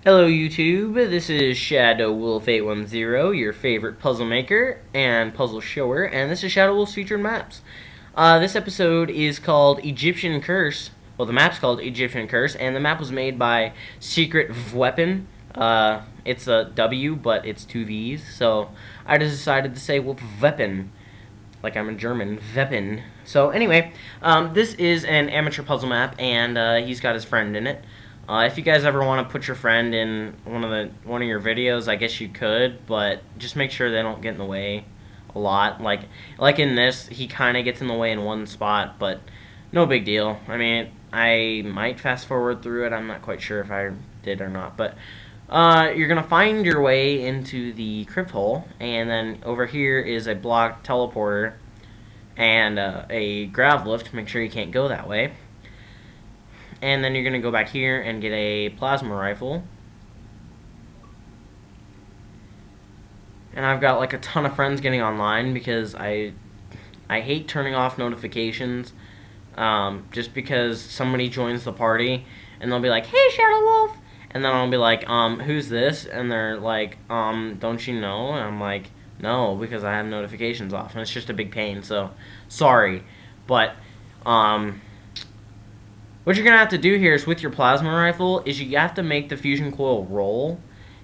Hello YouTube, this is ShadowWolf810, your favorite puzzle maker and puzzle shower, and this is ShadowWolf's featured maps. This episode is called Egyptian Curse. Well, the map's called Egyptian Curse, and the map was made by Secret VVeapon. It's a W, but it's two V's, so I just decided to say VVeapon, like I'm a German, Weapon. So anyway, this is an amateur puzzle map, and he's got his friend in it. If you guys ever want to put your friend in one of your videos, I guess you could, but just make sure they don't get in the way a lot. Like in this, he kind of gets in the way in one spot, but no big deal. I mean, I might fast forward through it. I'm not quite sure if I did or not, but you're gonna find your way into the crypt hole, and then over here is a block teleporter and a grav lift. Make sure you can't go that way. And then you're going to go back here and get a plasma rifle. And I've got like a ton of friends getting online because I hate turning off notifications, just because somebody joins the party and they'll be like, "Hey, ShadowWolf," and then I'll be like, "Who's this?" And they're like, "Don't you know?" And I'm like, "No, because I have notifications off," and it's just a big pain. So sorry, but what you're going to have to do here is with your plasma rifle is you have to make the fusion coil roll.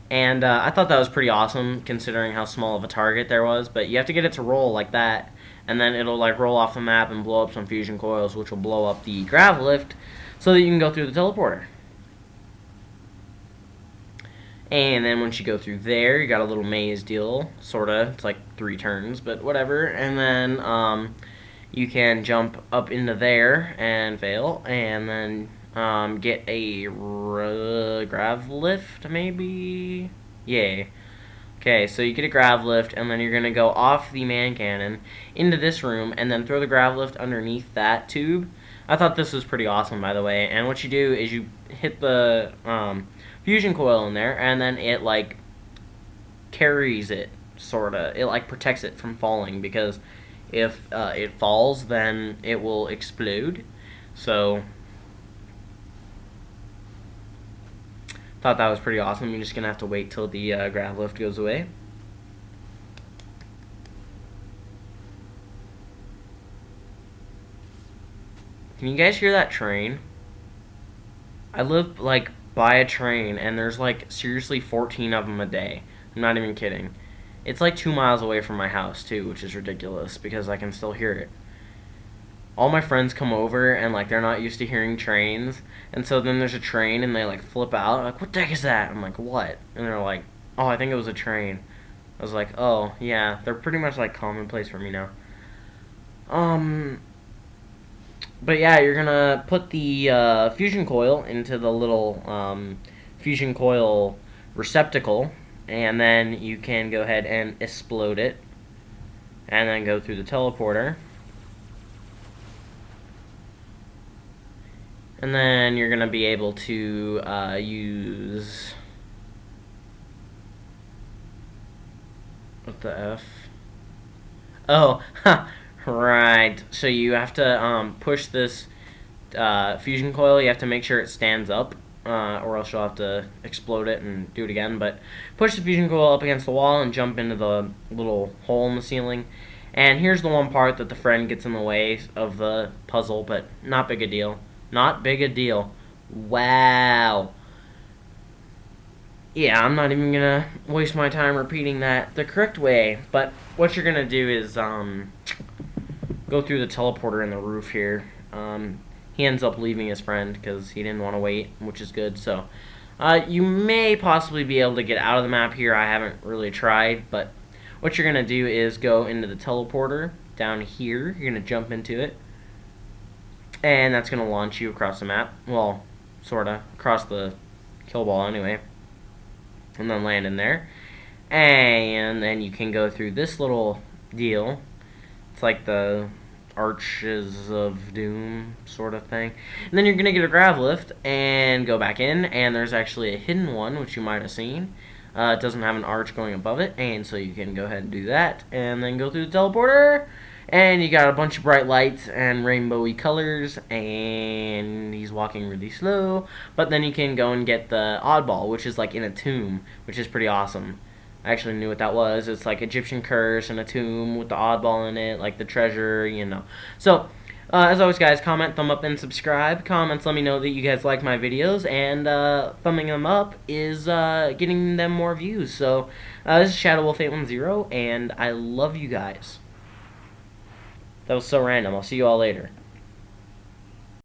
And I thought that was pretty awesome considering how small of a target there was. But you have to get it to roll like that. And then it'll like roll off the map and blow up some fusion coils, which will blow up the grav lift so that you can go through the teleporter. And then once you go through there, you got a little maze deal, sorta. It's like 3 turns, but whatever. And then you can jump up into there and fail, and then get a grav lift, maybe? Yeah. Okay, so you get a grav lift, and then you're going to go off the man cannon into this room, and then throw the grav lift underneath that tube. I thought this was pretty awesome, by the way, and what you do is you hit the fusion coil in there, and then it, like, carries it, sorta. It, like, protects it from falling, because if it falls, then it will explode. So, thought that was pretty awesome. You're just going to have to wait till the grav lift goes away. Can you guys hear that train? I live, like, by a train, and there's, like, seriously 14 of them a day. I'm not even kidding. It's like 2 miles away from my house, too, which is ridiculous, because I can still hear it. All my friends come over, and, like, they're not used to hearing trains, and so then there's a train, and they, like, flip out, like, "What the heck is that?" I'm like, "What?" And they're like, "Oh, I think it was a train." I was like, "Oh, yeah," they're pretty much, like, commonplace for me now. But yeah, you're gonna put the fusion coil into the little fusion coil receptacle, and then you can go ahead and explode it, and then go through the teleporter. And then you're going to be able to use... What the F? Oh, right. So you have to push this fusion coil. You have to make sure it stands up, or else you'll have to explode it and do it again. But push the fusion coil up against the wall and jump into the little hole in the ceiling. And here's the one part that the friend gets in the way of the puzzle, but not big a deal. Not big a deal. Wow. Yeah, I'm not even gonna waste my time repeating that the correct way. But what you're gonna do is go through the teleporter in the roof here. He ends up leaving his friend because he didn't want to wait, which is good. So you may possibly be able to get out of the map here. I haven't really tried, but what you're gonna do is go into the teleporter down here. You're gonna jump into it. And that's going to launch you across the map. Well, sorta. Across the kill ball anyway. And then land in there. And then you can go through this little deal. It's like the Arches of Doom sort of thing. And then you're going to get a grav lift and go back in. And there's actually a hidden one, which you might have seen. It doesn't have an arch going above it. And so you can go ahead and do that. And then go through the teleporter. And you got a bunch of bright lights and rainbowy colors, and he's walking really slow. But then you can go and get the oddball, which is like in a tomb, which is pretty awesome. I actually knew what that was. It's like Egyptian curse and a tomb with the oddball in it, like the treasure, you know. So, as always, guys, comment, thumb up, and subscribe. Comments let me know that you guys like my videos, and thumbing them up is getting them more views. So, this is ShadowWolf810, and I love you guys. That was so random. I'll see you all later.